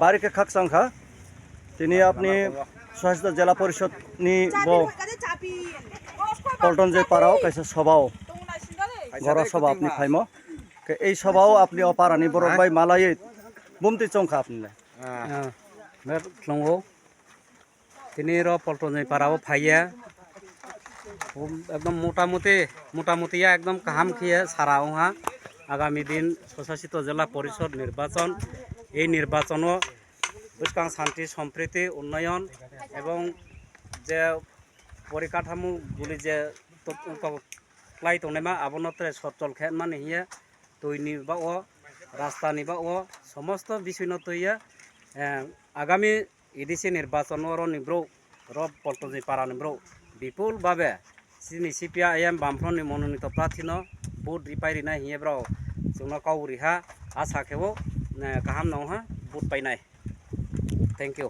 বাড়িকে খাক সংখ্যা তিনি আপনি সহায়তা জেলা পরিষদ ni bo পল্টন যে পারাও কাইসা সভাও ঘর সভা আপনি ফাইমো এই সভাও আপনি অপারানি বরক ভাই মালাই বুমতি চংখা আপনি বের লঙ্গো তিনি র পল্টন যে পারাও ফাইয়া একদম মোটামুটি একদম কাহাম খেয়ে সারাও হা আগামী দিন স্বশাসিত জেলা পরিষদ নির্বাচন এই নির্বাচনও বুঝকাং শান্তি সম্প্রীতি উন্নয়ন এবং যে পরিকাঠামোগুলি যে ক্লাই তনেমা আবনতে সচল খেমান হিয়ে তৈনি বা ও রাস্তা নিবা ও সমস্ত বিষয় তৈয়া আগামী ইডিসি নির্বাচনের নিব্রৌ রব পল্টন পারা নিব্রৌ বিপুল ভাবে CPIM বামফ্রন্টনি মনোনীত প্রার্থী ভোট রিপাই রিনা হিয়ে ব্রাও जोंना कावरिहा आसा खेबो गाहाम नङा भोट पाइनाय थैंक इउ